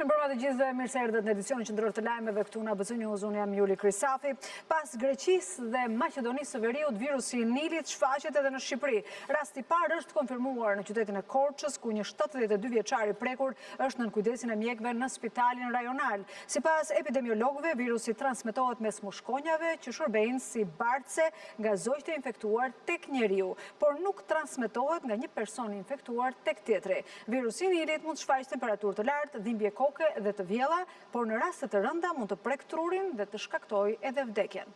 Mirëmbrëma të gjithëve, mirë se erdhët në edicionin qendror të lajmeve këtu në ABC News. Unë jam Juli Krisafi. Pas Greqisë dhe Maqedonisë së Veriut, virusi i Nilit shfaqet edhe në Shqipëri. Rasti i parë është konfirmuar në qytetin e Korçës, ku një 72 vjeçar i prekur është nën kujdesin e mjekëve në spitalin rajonal. Sipas epidemiologëve, virusi transmetohet mes mushkonjave që shërbejnë si bartse nga zogj të infektuar tek njeriu, por nuk transmetohet nga një person i infektuar tek tjetri. Virusi i Nilit mund të shfaqë temperaturë të lartë, dhimbje koke dhe të vjella, por në raste të rënda mund të prek trurin dhe të shkaktojë edhe vdekjen.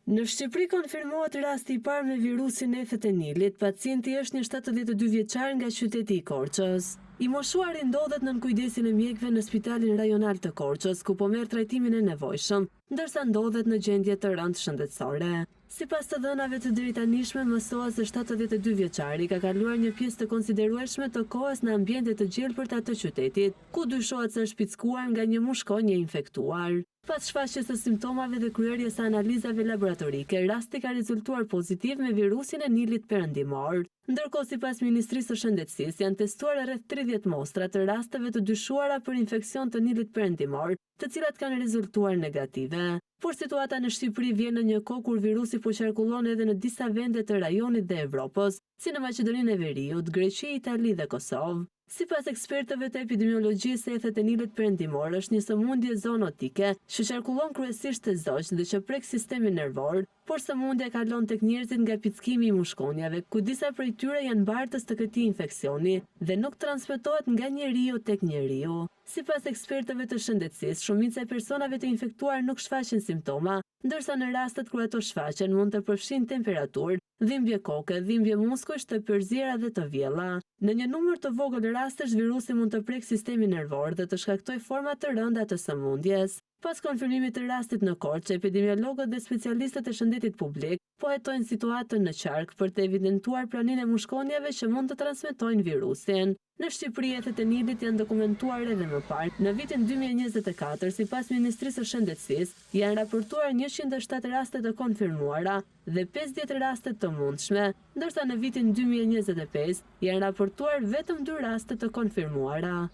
Në Shqipëri konfirmohet rasti i parë me virusin efet e Nilit. Pacienti është një 72 vjeçar nga qyteti i Korçës. I moshuari ndodhet nën kujdesin e mjekëve në spitalin rajonal të Korçës, ku po merr trajtimin e nevojshëm, ndërsa ndodhet në gjendje të rëndë shëndetësore. Sipas të dhënave të drejtanishme, mësohet se 72 vjeçari ka kaluar një pjesë të konsiderueshme të kohës në ambiente të gjelbërta të qytetit, ku dyshohet se është shpickuar nga një mushkonjë infektuar. Pas shfaqjes së simptomave dhe kryerjes së analizave laboratorike, rasti ka rezultuar pozitiv me virusin e Nilit perëndimor. Ndërkohë, sipas Ministrisë së Shëndetësisë, janë testuar rreth 30 mostra të rasteve të dyshuara për infeksion të Nilit perëndimor, të cilat kanë rezultuar negative. Por situata në Shqipëri vjen në një kohë kur virusi po qarkullon edhe në disa vende të rajonit dhe Evropës, si në Maqedoninë e Veriut, Greqi, Itali dhe Kosovë. Sipas ekspertëve të epidemiologjisë, efet e Nilit perëndimor është një sëmundje zoonotike që qarkullon kryesisht te zogjt dhe që prek sistemin nervor, por sëmundja kalon tek njerëzit nga pickimi i mushkonjave, ku disa prej tyre janë bartës të këtij infeksioni dhe nuk transmetohet nga njeriu tek njeriu. Sipas ekspertëve të shëndetësisë, shumica e personave të infektuar nuk shfaqin simptoma, ndërsa në rastet kur ato shfaqen mund të përfshin temperaturë, dhimbje koke, dhimbje muskujsh, të përzjera dhe të vjella. Në një numër të vogël rastesh, virusi mund të prek sistemin nervor dhe të shkaktojë forma të rënda të sëmundjes. Pas konfirmimit të rastit në Korçë, epidemiologët dhe specialistët e shëndetit publik po hetojnë situatën në qark për të evidentuar praninë e mushkonjave që mund të transmetojnë virusin. Në Shqipëri, efet e Nilit janë dokumentuar edhe më parë. Në vitin 2024, sipas Ministrisë së Shëndetësisë, janë raportuar 107 raste të konfirmuara dhe 50 raste të mundshme, ndërsa në vitin 2025 janë raportuar vetëm 2 raste të konfirmuara.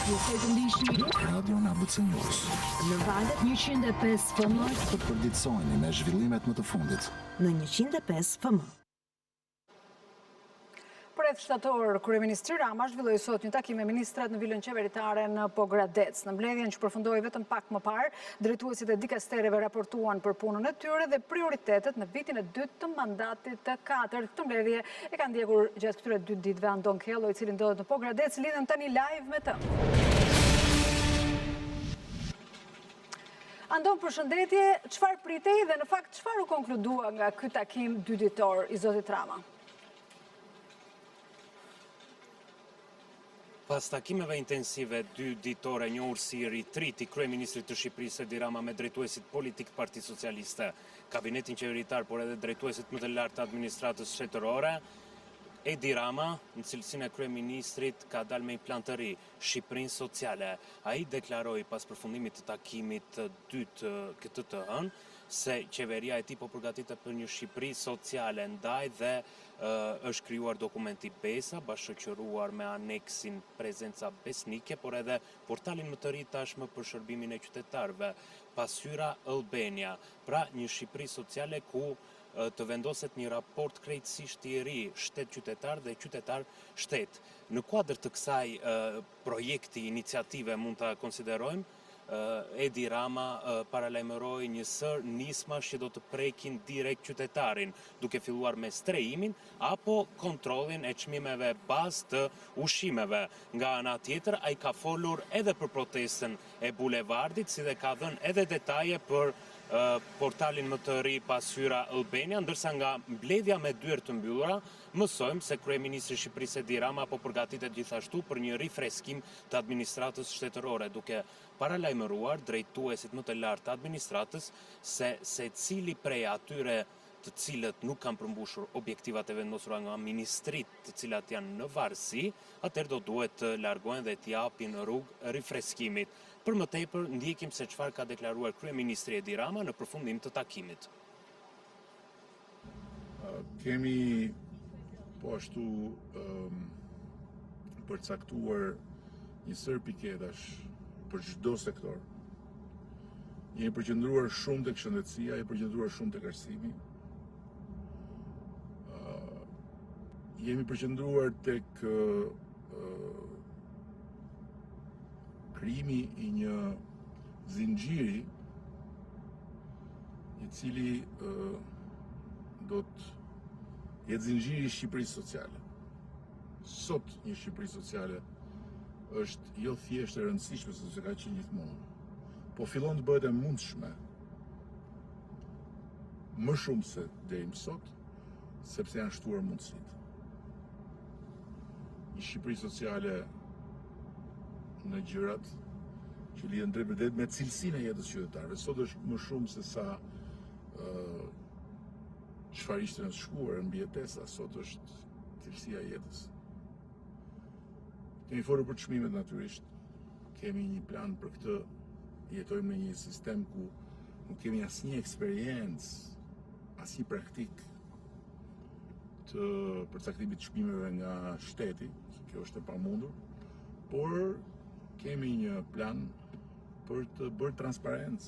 Radio në ABC News. Në valet 105 FM. Të përditësojni me zhvillimet më të fundit. Në 105 FM. Rreth shtator, kryeministri Rama zhvilloi sot një takim me ministrat në vilën qeveritare në Pogradec. Në mbledhjen që përfundoi vetëm pak më parë, drejtuesit e dikastereve raportuan për punën e tyre dhe prioritetet në vitin e dytë të mandatit të 4. Këtë mbledhje e ka ndjekur gjatë këtyre 2 ditëve Andon Kello, i cili ndodhet në Pogradec. Lidhem tani live me të. Andon, përshëndetje, çfarë pritej dhe në fakt çfarë u konkludua nga ky takim 2 ditor i zotit Rama? Pas takimeve intensive 2 ditore, njohur si ritrit i kryeministrit të Shqipërisë Edi Rama me drejtuesit politik Parti Socialiste, kabinetin qeveritar, por edhe drejtuesit më të lartë të administratës shtetërore, Edi Rama, në cilësinë e kryeministrit, ka dalë me një plan të ri, Shqipërinë sociale. Ai deklaroi pas përfundimit të takimit të dytë këtë të hënë, se qeveria e tij po përgatitet për një Shqipëri sociale, ndaj dhe është krijuar dokumenti BESA, bashkëqëruar me aneksin prezenca besnike, por edhe portalin më të ri tashmë për shërbimin e qytetarëve, Pasqyra Albania, pra një Shqipëri sociale ku të vendoset një raport krejtësisht i ri shtet-qytetar dhe qytetar-shtet. Në kuadër të kësaj projekti, iniciative mund ta konsiderojmë, Edi Rama paralajmëroi një sër nismash që do të prekin direkt qytetarin, duke filluar me strehimin apo kontrollin e çmimeve bazë të ushqimeve. Nga ana tjetër, ai ka folur edhe për protestën e bulevardit, si dhe ka dhënë edhe detaje për portalin më të ri Pasqyra Albania, ndërsa nga mbledhja me dyer të mbyllura, mësojmë se kryeministri i Shqipërisë Edi Rama po përgatitet gjithashtu për një rifreskim të administratës shtetërore, duke paralajmëruar drejtuesit më të lartë të administratës se secili prej atyre të cilët nuk kanë përmbushur objektivat e vendosura nga ministrit të cilat janë në varësi, atëherë do duhet të largohen dhe të japin rrugë rifreskimit. Për më tepër, ndjekim se çfarë ka deklaruar kryeministri Edi Rama në përfundim të takimit. Kemi po ashtu përcaktuar një sër piketash për çdo sektor. Jemi përqendruar shumë tek shëndetësia, jemi përqendruar shumë tek arsimi. Jemi përqendruar tek krijimi i një zinxhiri i cili do të jetë zinxhiri i Shqipërisë sociale. Sot një Shqipëri sociale është jo thjesht e rëndësishme sepse ka qenë gjithmonë, po fillon të bëhet e mundshme më shumë se deri më sot, sepse janë shtuar mundësitë. Një Shqipëri sociale në gjërat që lidhen drejt për drejt me cilësinë e jetës qytetarëve. Sot është më shumë se sa çfarë ishte në të shkuar në mbijetesa, sot është cilësia e jetës. Kemi folur për çmimet natyrisht. Kemi një plan për këtë. Jetojmë në një sistem ku nuk kemi asnjë eksperiencë, asnjë praktik të përcaktimit të çmimeve nga shteti, kjo është e pamundur, por kemi një plan për të bërë transparencë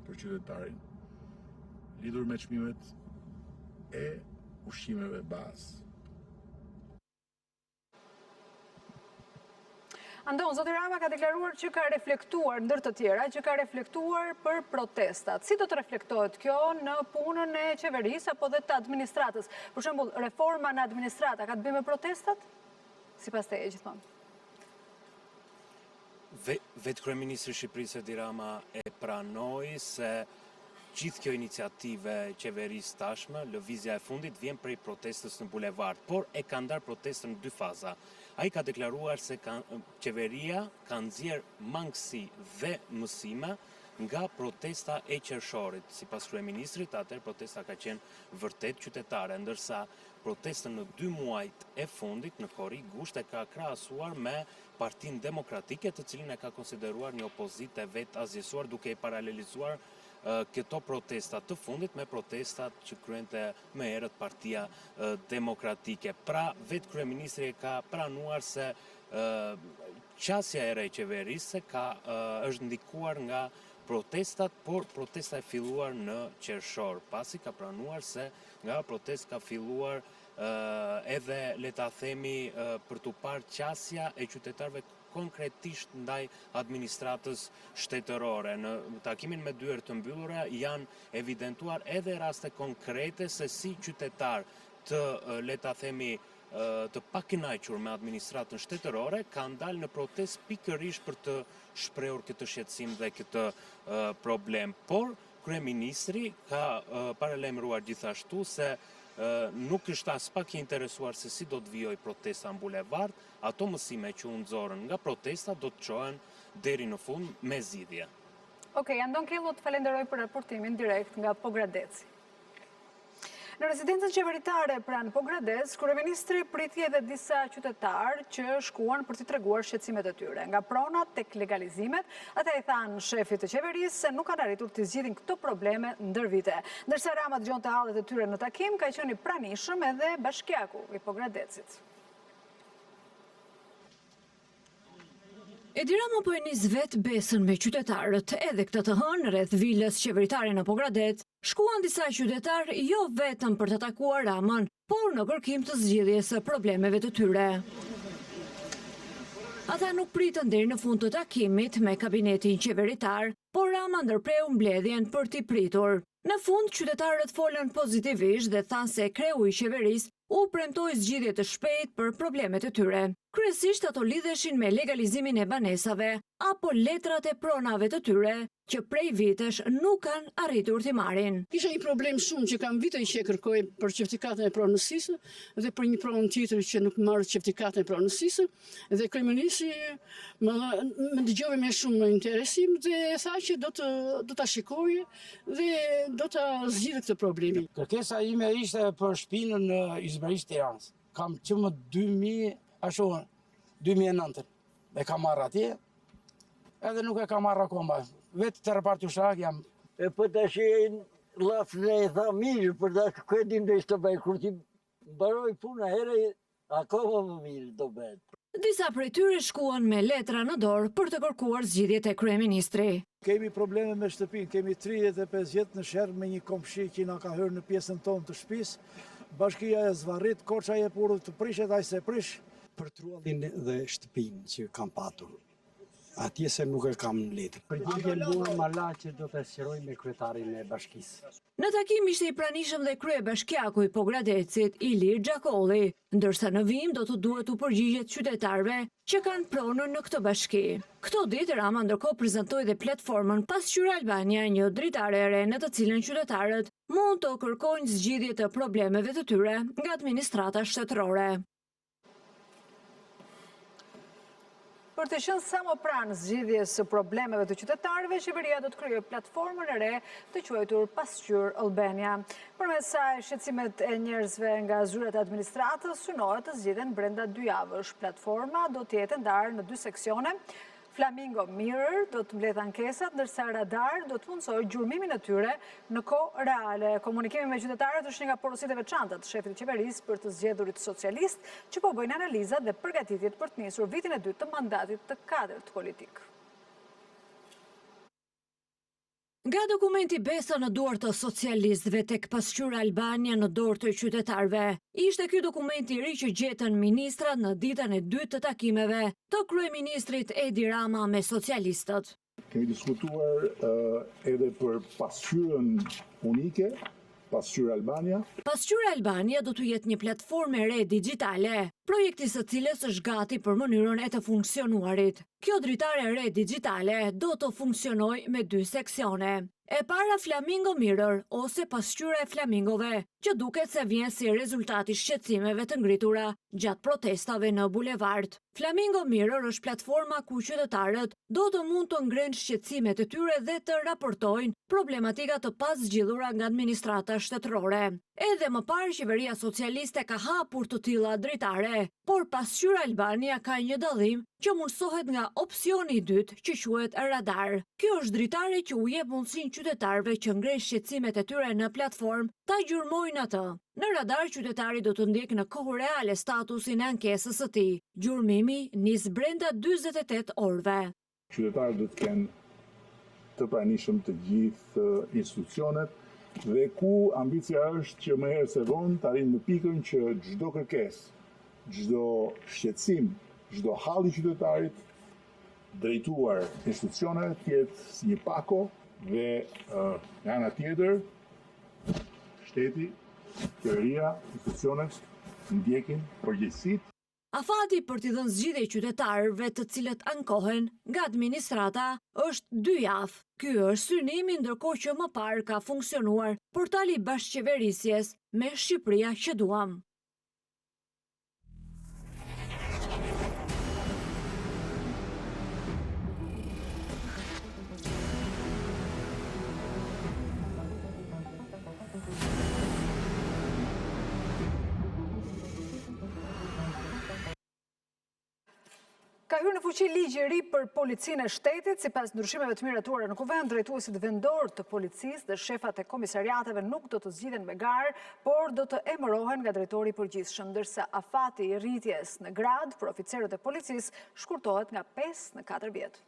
për qytetarin lidhur me çmimet e ushqimeve bazë. Andon, zoti Rama ka deklaruar që ka reflektuar, ndër të tjera, që ka reflektuar për protestat. Si do të reflektohet kjo në punën e qeverisë apo dhe të administratës? Për shembull, reforma në administrata ka të bëjë me protestat? Sipas teje gjithmonë. Vetë kryeministri i Shqipërisë Edi Rama e pranoi se gjithë kjo iniciative qeverisë tashme, lëvizja e fundit vjen prej protestës në bulevard, por e ka ndarë protestën në dy faza. Ai ka deklaruar se qeveria ka nxjerrë mangësi dhe mësime nga protesta e qershorit. Sipas kryeministrit, atëherë protesta ka qenë vërtet qytetare, ndërsa protestën në 2 muajt e fundit në Korrik Gusht e ka krahasuar me Partinë Demokratike, të cilin e ka konsideruar një opozitë e vetë azjesuar, duke i paralelizuar këto protestat të fundit me protestat që kryente më herët Partia Demokratike. Pra, vetë kryeministri ka pranuar se qasja e re e qeverisë është ndikuar nga protestat, por protesta e filluar në qershor, pasi ka pranuar se nga protest ka filluar edhe le ta themi për tu parë qasja e qytetarëve konkretisht ndaj administratës shtetërore. Në takimin me dyert të mbyllura janë evidentuar edhe raste konkrete se si qytetar të le ta themi të pakënaqur me administratën shtetërore kanë dalë në protestë pikërisht për të shprehur këtë shqetësim dhe këtë problem. Por kryeministri ka paralajmëruar gjithashtu se nuk është as pak i interesuar se si do të vijojë protesta në bulevard, ato mësime që u nxorën nga protesta do të çohen deri në fund me zgjidhje. Okej, Andon Kello, të falenderoj për raportimin direkt nga Pogradeci. Në rezidencën qeveritare pranë Pogradec, kryeministri priti edhe disa qytetarë që shkuan për t'i treguar shqetësimet e tyre. Nga pronat tek legalizimet, ata i thanë shefit të qeverisë se nuk kanë arritur të zgjidhin këto probleme ndër vite. Ndërsa Rama dëgjonte hallet e tyre në takim, ka qenë i pranishëm edhe bashkiaku i Pogradecit. Edi Rama po e nis vetë besën me qytetarët, edhe këtë të hënë rreth vilës qeveritare në Pogradec, shkuan disa qytetarë jo vetëm për të takuar Ramën, por në kërkim të zgjidhjes së problemeve të tyre. Ata nuk pritën deri në fund të takimit me kabinetin qeveritar, por Rama ndërpreu mbledhjen për t'i pritur. Në fund, qytetarët folën pozitivisht dhe thanë se kreu i qeverisë u premtoi zgjidhje të shpejtë për problemet e tyre. Kryesisht ato lidheshin me legalizimin e banesave apo letrat e pronave të tyre që prej vitesh nuk kanë arritur t'i marrin. Kisha një problem shumë që kam vite që e kërkoj për certifikatën e pronësisë dhe për një pronë tjetër që nuk marrë certifikatën e pronësisë dhe kryeministri më dëgjoi me shumë interesim dhe tha që do ta shikojë dhe do ta zgjidhë këtë problemi. Kërkesa ime ishte për shtëpinë në Yzberisht Tiranës. Kam qenë 2009 e kam marrë atje, edhe nuk e kam marrë akoma. Vetë të reparti ushtarak jam. E për të shenë lafën e tha mirë, për të këdim dhe ishte bëjë, kur ti mbaroj puna here, akoma më mirë do bëhet. Disa prej tyre shkuan me letra në dorë për të kërkuar zgjidhjet e kryeministri. Kemi probleme me shtëpinë, kemi 35 vjet në sherr me një komshi që na ka hyrë në pjesën tonë të shtëpisë. Bashkia e zvarrit, Korça jep urdhë të prishet, ai se prish. Për truallin dhe shtëpinë që kam patur. Atje se nuk e kam në letër. Përgjigjen mua mala që do të sqaroj me kryetarin e bashkisë. Në takim ishte i pranishëm dhe kryebashkiaku i Pogradecit, Ilir Xhakolli, ndërsa në vim do të duhet u përgjigjet qytetarëve që kanë pronën në këtë bashki. Këto ditë Rama ndërkohë prezantoi dhe platformën Pasqyr Albania, një dritare e re në të cilën qytetarët mund të kërkojnë zgjidhje të problemeve të tyre nga administrata shtetërore. Për të qenë sa më pranë zgjidhjes së problemeve të qytetarëve, qeveria do të krijojë platformën e re të quajtur Pasqyr Albania. Përmes saj, shqetësimet e njerëzve nga zyrat e administratës synohet të zgjidhen brenda 2 javësh. Platforma do të jetë ndarë në 2 seksione. Flamingo Mirror do të mbledh ankesat, ndërsa Radar do të mundsojë gjurmimin e tyre në kohë reale. Komunikimi me qytetarët është një nga porositë e veçanta të shefit të qeverisë për të zgjedhurit socialist, që po bëjnë analizat dhe përgatitjet për të nisur vitin e dytë të mandatit të kadrit politik. Nga dokumenti Besa në dorë të socialistëve tek Pasqyr Albania në dorë të qytetarëve, ishte ky dokumenti i ri që gjetën ministrat në ditën e dytë të takimeve të kryeministrit Edi Rama me socialistët. Kemi diskutuar edhe për pasqyrën unike, Pasqyr Albania. Pasqyr Albania do të jetë një platformë e re digjitale, projekti së cilës është gati për mënyrën e të funksionuarit. Kjo dritare e re digjitale do të funksionojë me 2 seksione. E para Flamingo Mirror ose pasqyra e flamingove, që duket se vjen si rezultati shqetësimeve të ngritura gjatë protestave në bulevard. Flamingo Mirror është platforma ku qytetarët do të mund të ngrenë shqetësimet e tyre dhe të raportojnë problematika të pazgjidhura nga administrata shtetërore. Edhe më parë qeveria socialiste ka hapur të tilla dritare, por Pasqyr Albania ka një dallim që mundsohet nga opsioni i dytë që quhet Radar. Kjo është dritare që u jep mundësinë qytetarëve që ngrenë shqetësimet e tyre në platformë ta gjurmojnë atë. Në Radar qytetari do të ndjek në kohë reale statusin e ankesës së tij. Gjurmimi nis brenda 48 orëve. Qytetarët do të kenë të pranishëm të gjithë institucionet dhe ku ambicia është që më herë se vonë të arrijnë në pikën që çdo kërkesë, çdo shqetësim, çdo hall i qytetarit drejtuar institucioneve të jetë si një pako dhe nga ana tjetër shteti, qeveria, institucionet ndjekin përgjegjësitë. Afati për t'i dhënë zgjidhje qytetarëve të cilët ankohen nga administrata është 2 javë. Ky është synimi ndërkohë që më parë ka funksionuar portali bashkëqeverisjes me Shqipëria që duam. Ka hyrë në fuqi ligji i ri për policinë e shtetit, sipas ndryshimeve të miratuara në kuvend, drejtuesit vendor të policisë dhe shefat e komisariateve nuk do të zgjidhen me garë, por do të emërohen nga drejtori i përgjithshëm, ndërsa afati i rritjes në grad për oficerët e policisë shkurtohet nga 5 në 4 vjet.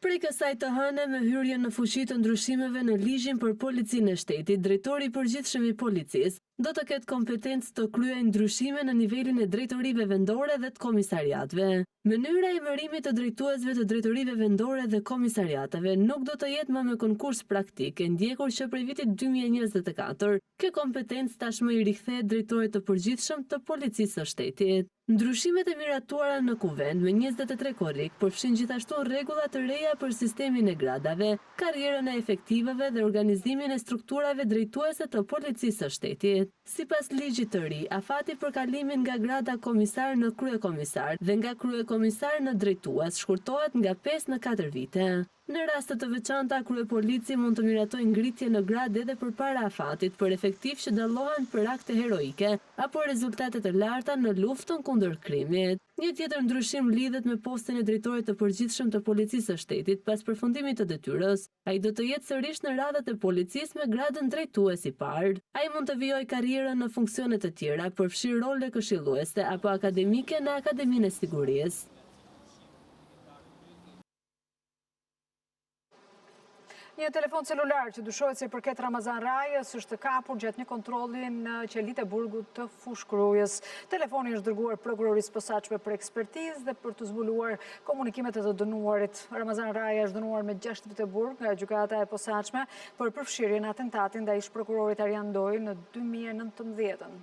Prej kësaj të hënë me hyrjen në fuqi të ndryshimeve në ligjin për policinë e shtetit, drejtori i përgjithshëm i policisë do të ketë kompetencë të kryejë ndryshime në nivelin e drejtorive vendore dhe të komisariatëve. Mënyra e emërimit të drejtuesve të drejtorive vendore dhe komisariateve nuk do të jetë më me konkurs praktik, e ndjekur që prej vitit 2024, kjo kompetencë tashmë i rikthehet drejtorit të përgjithshëm të policisë së shtetit. Ndryshimet e miratuara në kuvend me 23 korrik përfshin gjithashtu rregulla të reja për sistemin e gradave, karrierën e efektivëve dhe organizimin e strukturave drejtuese të policisë së shtetit. Sipas ligjit të ri, afati për kalimin nga grada komisar në kryekomisar dhe nga kryekomisar në drejtues shkurtohet nga 5 në 4 vite. Në raste të veçanta, kryepolici mund të miratojë ngritje në grad edhe përpara afatit për efektiv që dallohen për akte heroike apo rezultate të larta në luftën kundër krimit. Një tjetër ndryshim lidhet me postin e drejtorit të përgjithshëm të policisë së shtetit pas përfundimit të detyrës. Ai do të jetë sërish në radhët e policisë me gradën drejtues i parë. Ai mund të vijojë karrierën në funksione të tjera, përfshirë role këshilluese apo akademike në Akademinë e Sigurisë. Një telefon celular që dyshohet se i përket Ramazan Rajës është kapur gjatë një kontrolli në qelit e burgut të Fushkrujës. Telefoni është dërguar prokurorisë posaçme për ekspertizë dhe për të zbuluar komunikimet e të dënuarit. Ramazan Raja është dënuar me 6 vite burg nga gjykata e posaçme për përfshirjen në atentatin ndaj ish-prokurorit Arjan Doj në 2019.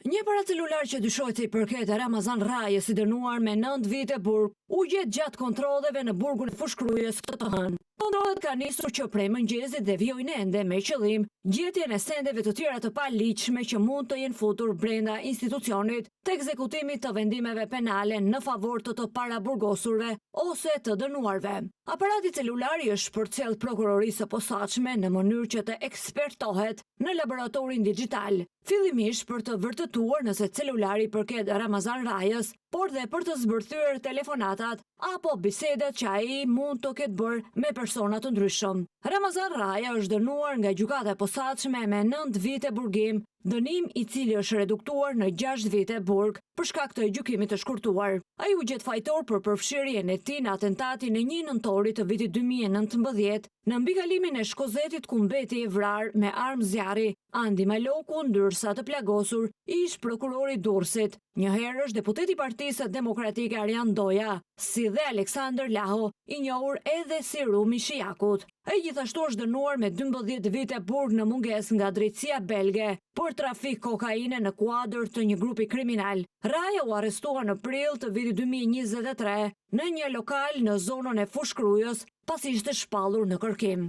Një aparatë celular që dyshohet se i përket Ramazan Rajës i dënuar me 9 vite burg u gjet gjatë kontrolleve në burgun e Fushkrujës këtë hënë. Kontrollet kanë nisur që prej mëngjesit dhe vijojnë ende me qëllim gjetjen e sendeve të tjera të paligjshme që mund të jenë futur brenda institucionit të ekzekutimit të vendimeve penale në favor të paraburgosurve ose të dënuarve. Aparati celulari është përcjell prokurorisë së posaçme në mënyrë që të ekspertohet në laboratorin digjital, fillimisht për të vërtetuar nëse celulari përket Ramazan Rajës, por dhe për të zbërthyer telefonatat apo bisedat që ai mund të ketë bërë me persona të ndryshëm. Ramazan Raja është dënuar nga gjykata e posaçme me 9 vite burgim, dënim i cili është reduktuar në 6 vite burg për shkak të gjykimit të shkurtuar. Ai u gjet fajtor për përfshirjen e tij në atentatin e 1 nëntorit të vitit 2019 në mbikalimin e Shkozetit ku mbeti i vrarë me armë zjarri Andi Maloku, ndërsa të plagosur ish prokurori Durrësit. Një herë është deputeti i Partisë Demokratike Arjan Doja, si dhe Aleksandër Laho, i njohur edhe si Rumi Shijakut. Ai gjithashtu është dënuar me 12 vite burg në mungesë nga drejtësia belge për trafik kokaine në kuadër të një grupi kriminal. Raja u arrestua në prill të vitit 2023 në një lokal në zonën e Fushkrujës, pasi ishte shpallur në kërkim.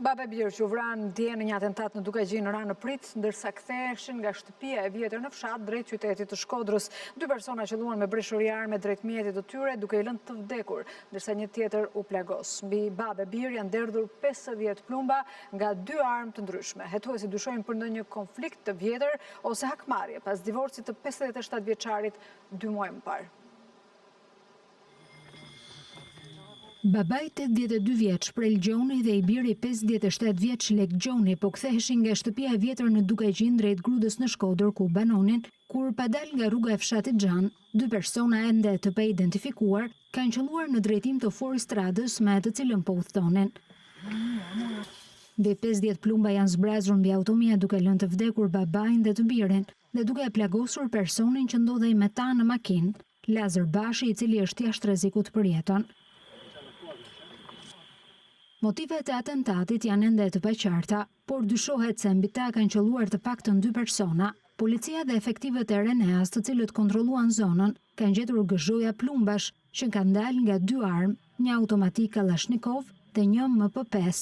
Babe Birë që u vranë dje në një atentat në Dukaqin në Ranë Prit, ndërsa ktheheshin nga shtëpia e vjetër në fshat drejt qytetit të Shkodrës. 2 persona qelluan me breshuri arme drejt mjetit të tyre duke i lënë të vdekur, ndërsa një tjetër u plagos. Mbi Babe Birë janë derdhur 50 plumba nga 2 armë të ndryshme. Hetuesi dyshojnë për ndonjë konflikt të vjetër ose hakmarrje pas divorcit të 57 vjeçarit 2 muaj më parë. Babai 82 vjeç Prel Gjoni dhe i biri 57 vjeç Lek Gjoni po ktheheshin nga shtëpia e vjetër në Dukaqin drejt Grudës në Shkodër ku banonin, kur pa dal nga rruga e fshatit Xhan, 2 persona ende të paidentifikuar kanë qelluar në drejtim të Forestradës me të cilën po udhtonin. Dhe 50 plumba janë zbrazur mbi automia duke lënë të vdekur babain dhe të birin dhe duke e plagosur personin që ndodhej me ta në makinë, Lazar Bashi, i cili është jashtë rrezikut për jetën. Motivet e atentatit janë ende të paqarta, por dyshohet se mbi ta kanë qelluar të paktën 2 persona. Policia dhe efektivet e Reneas, të cilët kontrolluan zonën, kanë gjetur gëzhoja plumbash që kanë dalë nga 2 armë, një automatik Kalashnikov dhe një MP5.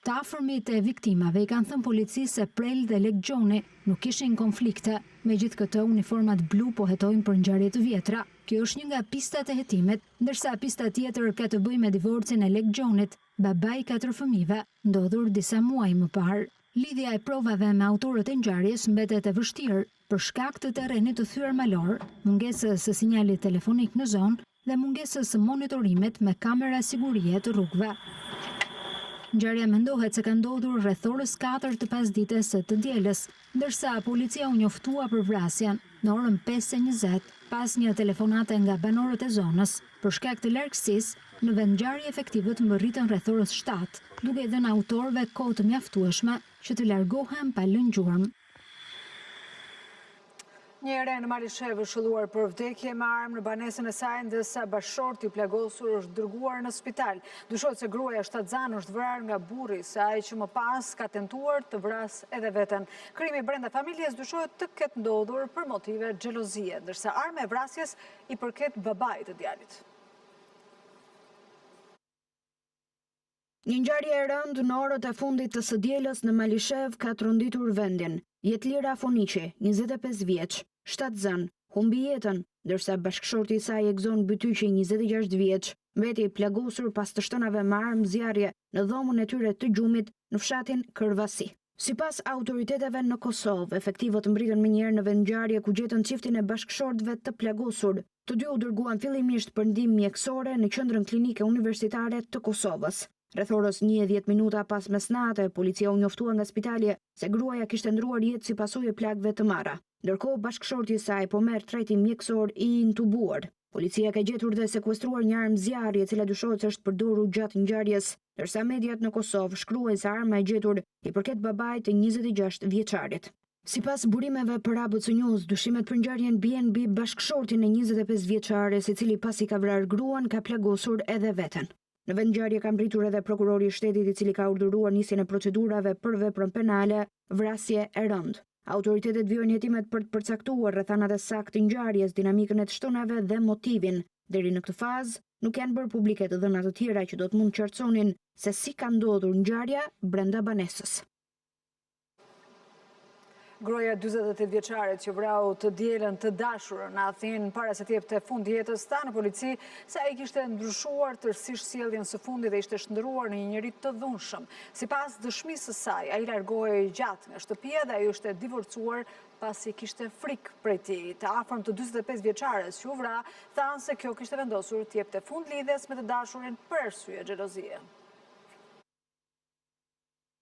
Të afërmit e viktimave i kanë thënë policisë se Prel dhe Lek Gjoni nuk kishin konflikte, megjithatë uniformat blu po hetojnë për ngjarje të vjetra. Kjo është një nga pistat e hetimit, ndërsa pista tjetër ka të bëjë me divorcin e Lek Gjonit, babai 4 fëmijëve, ndodhur disa muaj më parë. Lidhja e provave me autorët e ngjarjes mbetet e vështirë për shkak të terrenit të thyer malor, mungesës së sinjalit telefonik në zonë dhe mungesës së monitorimit me kamera sigurie të rrugëve. Ngjarja mendohet se ka ndodhur rreth orës 4 të pasdites së të dielës, ndërsa policia u njoftua për vrasjen në orën 5:20 pas një telefonate nga banorët e zonës. Për shkak të largësisë, në vend ngjarje efektivët mbërritën rreth orës 7, duke i dhënë autorëve kohë të mjaftueshme që të largohen pa lënë gjurmë. Një re në Malishev është shëlluar për vdekje me armë në banesën e saj, ndërsa bashorti i plagosur është dërguar në spital. Dyshohet se gruaja shtatzan është vrarë nga burri i saj që më pas ka tentuar të vrasë edhe veten. Krimi brenda familjes dyshohet të ketë ndodhur për motive xhelozie, ndërsa arma e vrasjes i përket babait të djalit. Një ngjarje e rëndë në orët e fundit të së dielës në Malishev ka tronditur vendin. Jetlira Foniqi, 25 vjeç, shtatzan, humbi jetën, ndërsa bashkëshorti i saj Egzon Bytyqi, 26 vjeç, mbeti i plagosur pas të shtënave me armë zjarje në dhomën e tyre të gjumit në fshatin Kërvasi. Sipas autoriteteve në Kosovë, efektivët mbritën menjëherë në vendngjarje ku gjetën çiftin e bashkëshortëve të plagosur. Të dy u dërguan fillimisht për ndihmë mjekësore në qendrën klinike universitare të Kosovës. Rreth orës 10 minuta pas mesnate, policia u njoftua nga spitali se gruaja kishte ndruar jetë si pasojë e plagëve të marra. Ndërkohë bashkëshorti i saj po merr trajtim mjekësor i intubuar. Policia ka gjetur dhe sekuestruar një armë zjarri e cila dyshohet se është përdorur gjatë ngjarjes, ndërsa mediat në Kosovë shkruajnë se arma e gjetur i përket babait të 26 vjeçarit. Sipas burimeve për ABC News, dyshimet për ngjarjen bien mbi bashkëshortin e 25 vjeçares, i cili pasi ka vrarë gruan ka plagosur edhe veten. Në vendngjarje ka mbritur edhe prokurori i shtetit, i cili ka urdhëruar nisjen e procedurave për veprën penale, vrasje e rëndë. Autoritetet vijojnë hetimet për të përcaktuar rrethanat e saktë të ngjarjes, dinamikën e të shtunave dhe motivin. Deri në këtë fazë nuk janë bërë publike të dhëna të tjera që do të mund të qartësonin se si ka ndodhur ngjarja brenda banesës. Gruaja 48 vjeçare që vrau të dielën të dashurën në Athinë para se të jepte fund jetës, tha në polici se ai kishte ndryshuar tërësisht sjelljen së fundit dhe ishte shndërruar në një njerëz të dhunshëm. Sipas dëshmisë së saj, ai largohej gjatë nga shtëpia dhe ai ishte divorcuar pasi kishte frikë prej tij. Të afërm të 45 vjeçares që u vra thanë se kjo kishte vendosur të jepte fund lidhjes me të dashurin për arsye xhelozie.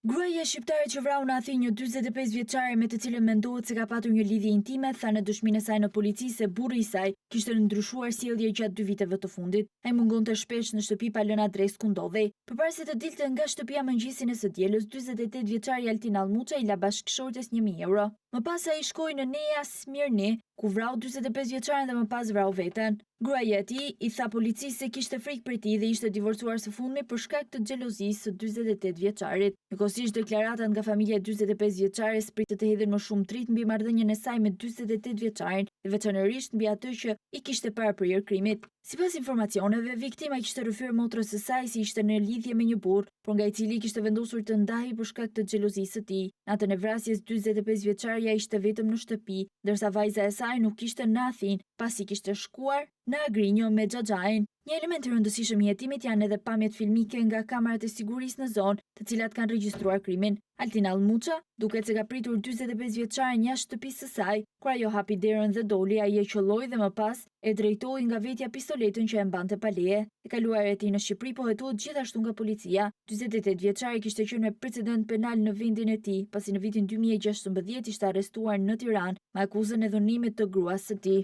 Gruaja shqiptare që vrau në Athinë një 45 vjeçare me të cilën mendohet se ka patur një lidhje intime, tha në dëshminë e saj në polici se burri i saj kishte ndryshuar sjellje gjatë 2 viteve të fundit. Ai mungonte shpesh në shtëpi pa lënë adresë ku ndodhej. Përpara se të dilte nga shtëpia mëngjesin e së dielës, 48 vjeçari Altin Allmuça i la bashkëshortes 1000 euro. Më pas ai shkoi në Neja Smirni, ku vrau 45 vjeçaren dhe më pas vrau veten. Gruaja e tij i tha policisë se kishte frikë për tij dhe ishte divorcuar së fundmi për shkak të xhelozisë së 48 vjeçarit. Njëkohësisht deklaratat nga familja e 45 vjeçares pritet të hedhin më shumë trit mbi marrëdhënien e saj me 48 vjeçarin, dhe veçanërisht mbi atë që i kishte parë për krimit. Sipas informacioneve, viktima kishte rrëfyer motrës së saj si ishte në lidhje me një burr, por nga i cili kishte vendosur të ndahej për shkak të xhelozisë së tij. Natën e vrasjes 45 vjeçaria ishte vetëm në shtëpi, ndërsa vajza e saj nuk ishte në Athinë, pasi kishte shkuar në Agrinjo me xhaxhain. Një element i rëndësishëm i hetimit janë edhe pamjet filmike nga kamerat e sigurisë në zonë, të cilat kanë regjistruar krimin. Altin Allmuça duket se ka pritur 45 vjeçaren jashtë shtëpisë së saj, kur ajo hapi derën dhe doli, ai e qolloi dhe më pas e drejtoi nga vetja pistoletën që e mbante pa leje. E kaluar e tij në Shqipëri po hetohet gjithashtu nga policia. 48 vjeçari kishte qenë me precedent penal në vendin e tij, pasi në vitin 2016 ishte arrestuar në Tiranë me akuzën e dhunimit të gruas së tij.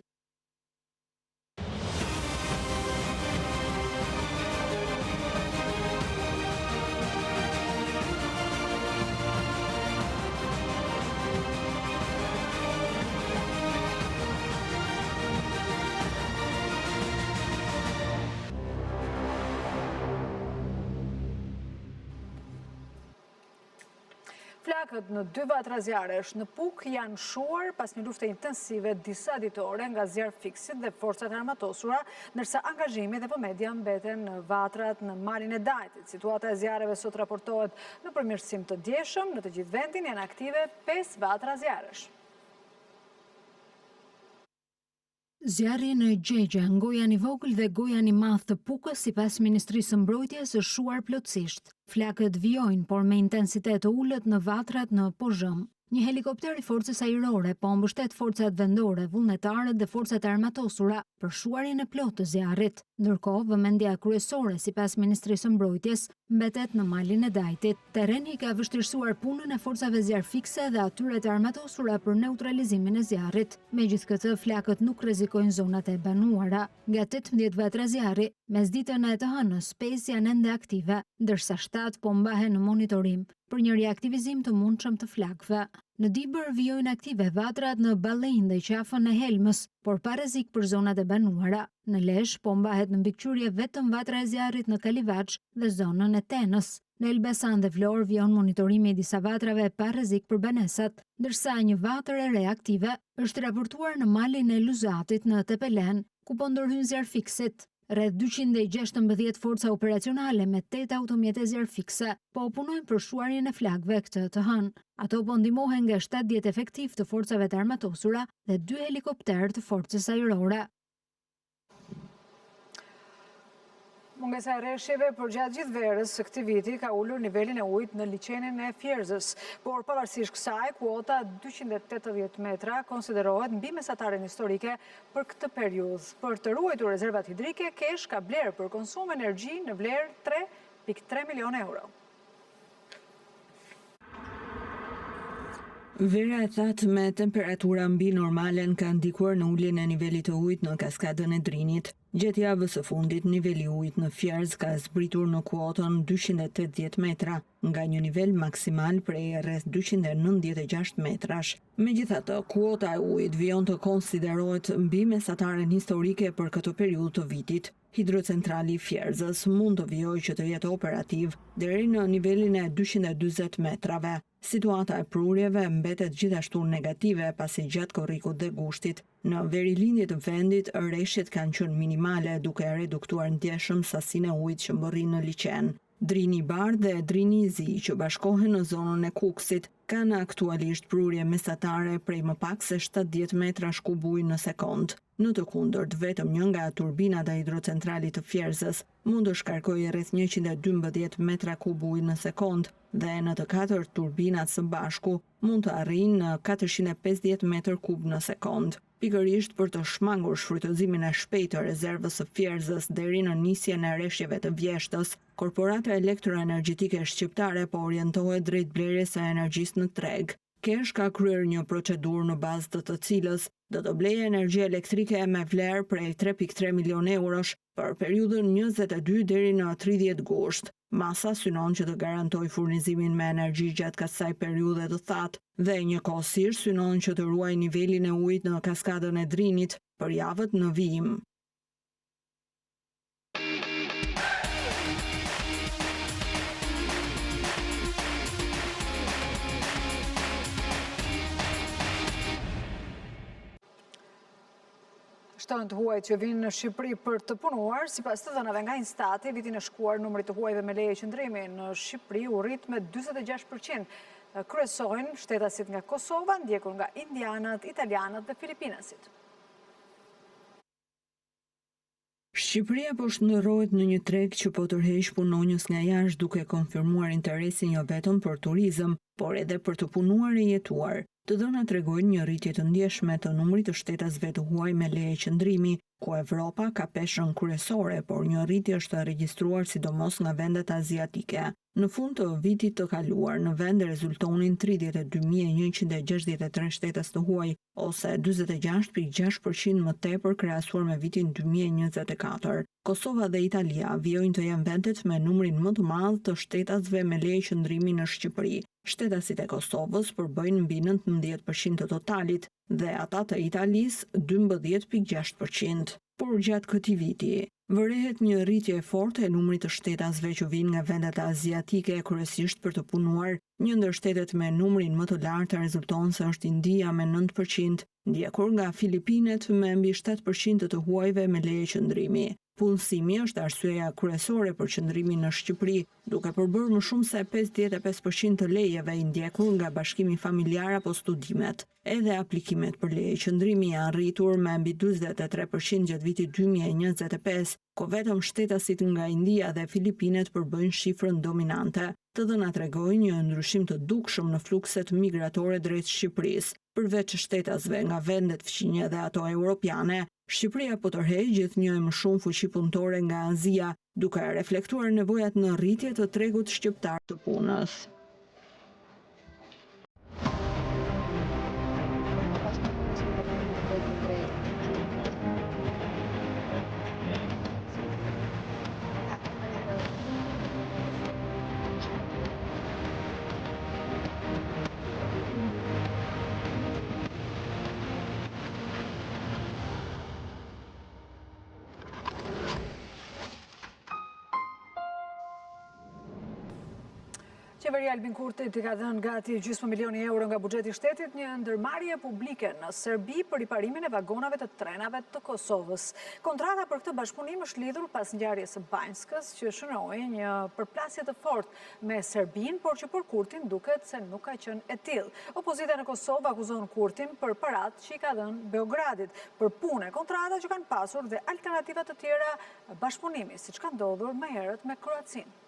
Flakët në 2 vatra zjarresh në Puk janë shuar pas një lufte intensive disa ditore nga zjarr fiksit dhe forcat armatosura, ndërsa angazhimi dhe vëmendja mbeten në vatrat në malin e Dajtit. Situata e zjarreve sot raportohet në përmirësim të djeshëm, në të gjithë vendin janë aktive 5 vatra zjarresh. Zjarri në Gjegje, gojan i vogël dhe gojan i madh të Pukës, sipas Ministrisë së Mbrojtjes, është shuar plotësisht. Flakët vijojnë, por me intensitet të ulët në vatrat në Pozhëm. Një helikopter i forcës ajrore po mbështet forcat vendore, vullnetarët dhe forcat armatosura për shuarjen e plotë të zjarrit. Ndërkohë, vëmendja kryesore sipas Ministrisë së Mbrojtjes mbetet në malin e Dajtit. Terreni ka vështirësuar punën e forcave zjarrfikse dhe atyre të armatosura për neutralizimin e zjarrit. Megjithatë, flakët nuk rrezikojnë zonat e banuara. Nga 18 vatra zjarri, mesditën e të hënës 5 janë ende aktive, ndërsa 7 po mbahen në monitorim për një reaktivizim të mundshëm të flakëve. Në Dibër vijojnë aktive vatrat në Ballejnë dhe qafën e Helmës, por pa rrezik për zonat e banuara. Në Lezhë po mbahet në mbikëqyrje vetëm vatra e zjarrit në Kalivaç dhe zonën e Tenës. Në Elbasan dhe Vlorë vijon monitorimi i disa vatrave pa rrezik për banesat, ndërsa një vatër e re aktive është raportuar në malin e Luzatit në Tepelen, ku po ndërhyn zjarrfiksit. Rreth 216 forca operacionale me 8 automjete zjarrfikse po punojnë për shuarjen e flakëve këtë të hënë. Ato po ndihmohen nga 70 efektiv të forcave të armatosura dhe 2 helikopterë të forcës ajrore. Mungesa e rreshjeve përgjatë gjithë verës së këtij viti ka ulur nivelin e ujit në liçenin e Fierzës, por pavarësisht kësaj, kuota 280 metra konsiderohet mbi mesatarin historike për këtë periudhë. Për të ruajtur rezervat hidrike, Kesh ka blerë për konsum energji në vlerë 3.3 milion euro. Vera e thatë me temperatura mbi normalen ka ndikuar në uljen e nivelit të ujit në kaskadën e Drinit. Gjatë javës së fundit, niveli i ujit në Fierzë ka zbritur në kuotën 280 metra, nga një nivel maksimal prej rreth 296 metrash. Megjithatë, kuota e ujit vijon të konsiderohet mbi mesataren historike për këtë periudhë të vitit. Hidrocentrali i Fierzës mund të vijojë që të jetë operativ deri në nivelin e 240 metrave. Situata e prurjeve mbetet gjithashtu negative pasi gjatë korrikut dhe gushtit në verilindje të vendit rreshjet kanë qenë minimale duke reduktuar ndjeshëm sasinë e ujit që mbërrin në liçen. Drini i Bardhë dhe Drini i Zi që bashkohen në zonën e Kuksit kanë aktualisht prurje mesatare prej më pak se 70 metra shkub ujë në sekond. Në të kundërt, vetëm një nga turbinat e hidrocentralit të Fierzës mund të shkarkojë rreth 112 metra kub ujë në sekond dhe në të katërt turbinat së bashku mund të arrijnë në 450 metër kub në sekond. Pikërisht për të shmangur shfrytëzimin e shpejtë të rezervës së Fierzës deri në nisjen e rreshjeve të vjeshtës, Korporata Elektroenergjetike Shqiptare po orientohet drejt blerjes së energjisë në treg. Kesh ka kryer një procedurë në bazë të cilës do të blejë energji elektrike me vlerë prej 3.3 milion eurosh për periudhën 22 deri në 30 gusht. Masa synon që të garantoj furnizimin me energji gjatë kësaj periudhe të thatë dhe njëkohësisht synon që të ruaj nivelin e ujit në kaskadën e Drinit për javët në vijim. Shtonë të huaj që vinë në Shqipëri për të punuar, sipas të dhënave nga Instati, vitin e shkuar numri të huajve me leje qëndrimi në Shqipëri u rrit me 46%. Kryesojnë shtetasit nga Kosova, ndjekur nga indianat, italianat dhe filipinasit. Shqipëria po shndërrohet në një treg që po tërheq punonjës nga jashtë duke konfirmuar interesin jo vetëm për turizëm, por edhe për të punuar e jetuar. Të dhënat tregojnë një rritje të ndjeshme të numrit të shtetasve të huaj me leje qëndrimi, ku Evropa ka peshën kryesore, por një rritje është regjistruar sidomos nga vendet aziatike. Në fund të vitit të kaluar, në vend rezultonin 32.163 shtetas të huaj, ose 46.6% më tepër krahasuar me vitin 2024. Kosova dhe Italia vijojnë të jenë vendet me numrin më të madh të shtetasve me leje qëndrimi në Shqipëri. Shtetasit e Kosovës përbëjnë mbi 19% të totalit dhe ata të Italisë 12.6%. Por gjatë këtij viti vërehet një rritje e fortë e numrit të shtetasve që vijnë nga vendet aziatike kryesisht për të punuar. Një ndër shtetet me numrin më të lartë rezulton se është India me 9%, ndjekur nga Filipinet me mbi 7% të huajve me leje qëndrimi. Punësimi është arsyeja kryesore për qëndrimin në Shqipëri, duke përbërë më shumë se 55% të lejeve i ndjekur nga bashkimi familjar apo studimet. Edhe aplikimet për leje qëndrimi janë rritur me mbi 43% gjatë vitit 2025, ku vetëm shtetasit nga India dhe Filipinet përbëjnë shifrën dominante. Të dhënat tregojnë një ndryshim të dukshëm në flukset migratore drejt Shqipërisë. Përveç shtetasve nga vendet fqinje dhe ato europiane, Shqipëria po tërheq gjithnjë më shumë fuqi punëtore nga Azia, duke reflektuar nevojat në rritje të tregut shqiptar të punës. Qeveria Albin Kurtit i ka dhënë gati gjysmë milioni euro nga buxheti i shtetit një ndërmarrje publike në Serbi për riparimin e vagonave të trenave të Kosovës. Kontrata për këtë bashkëpunim është lidhur pas ngjarjes së Banjskës, që shënoi një përplasje të fortë me Serbinë, por që për Kurtin duket se nuk ka qenë e tillë. Opozita në Kosovë akuzon Kurtin për paratë që i ka dhënë Beogradit për punë, kontrata që kanë pasur dhe alternativa të tjera bashkëpunimi, siç ka ndodhur më herët me Kroacinë.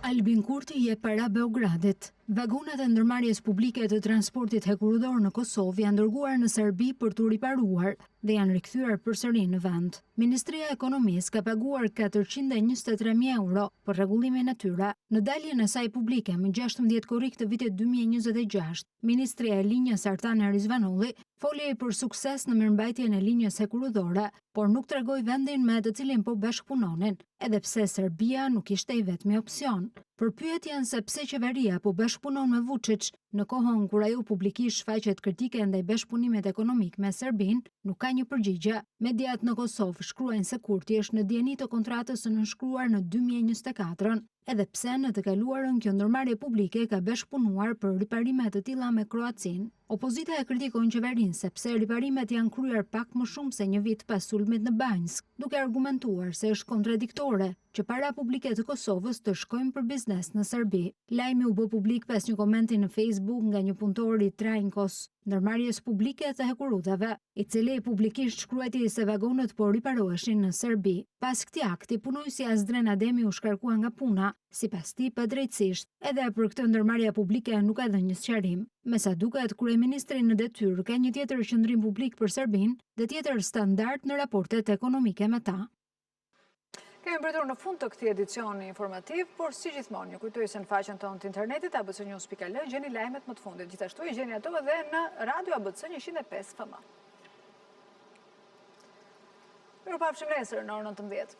Albin Kurti jep para Beogradit. Vagonat e ndërmarrjes publike të transportit hekurudor në Kosovë janë dërguar në Serbi për të riparuar dhe janë rikthyer përsëri në vend. Ministria e Ekonomisë ka paguar 423.000 euro për rregullimin e tyre. Në daljen e saj publike më 16 korrik të vitit 2026, Ministria e Linjës Artane Rizvanolli foli për sukses në mirëmbajtjen e linjës hekurudore, por nuk tregoi vendin me të cilin po bashkëpunonin, edhe pse Serbia nuk ishte i vetmi opsion. Përpyetjen se pse qeveria po bashkëpunon me Vučić në kohën kur ajo publikisht shfaqet kritike ndaj bashkëpunimit ekonomik me Serbinë, nuk ka një përgjigje. Mediat në Kosovë shkruajnë se Kurti është në dieni të kontratës së nënshkruar në 2024, edhe pse në të kaluarën kjo ndërmarrje publike ka bashkëpunuar për riparime të tilla me Kroacinë. Opozita e kritikon qeverinë sepse riparimet janë kryer pak më shumë se një vit pas sulmit në Banjsk, duke argumentuar se është kontradiktore që para publike të Kosovës të shkojnë për biznes në Serbi. Lajmi u bë publik pas një komenti në Facebook nga një punëtor i Trajnkos, ndërmarrjes publike të hekurudhave, i cili publikisht shkruajti se vagonët po riparoheshin në Serbi. Pas këtij akti, punojësi Azdren Ademi u shkarkua nga puna, sipas tij padrejtësisht. Edhe për këtë ndërmarrja publike nuk ka dhënë një sqarim. Me sa duket, kryeministri në detyrë ka një tjetër qendrim publik për Serbinë dhe tjetër standard në raportet ekonomike me ta. Kemi mbritur në fund të këtij edicioni informativ, por si gjithmonë ju kujtoj se në faqen tonë të internetit abcnews.al gjeni lajmet më të fundit. Gjithashtu i gjeni ato edhe në Radio ABC 105 FM. Mirupafshim nesër në orën 19.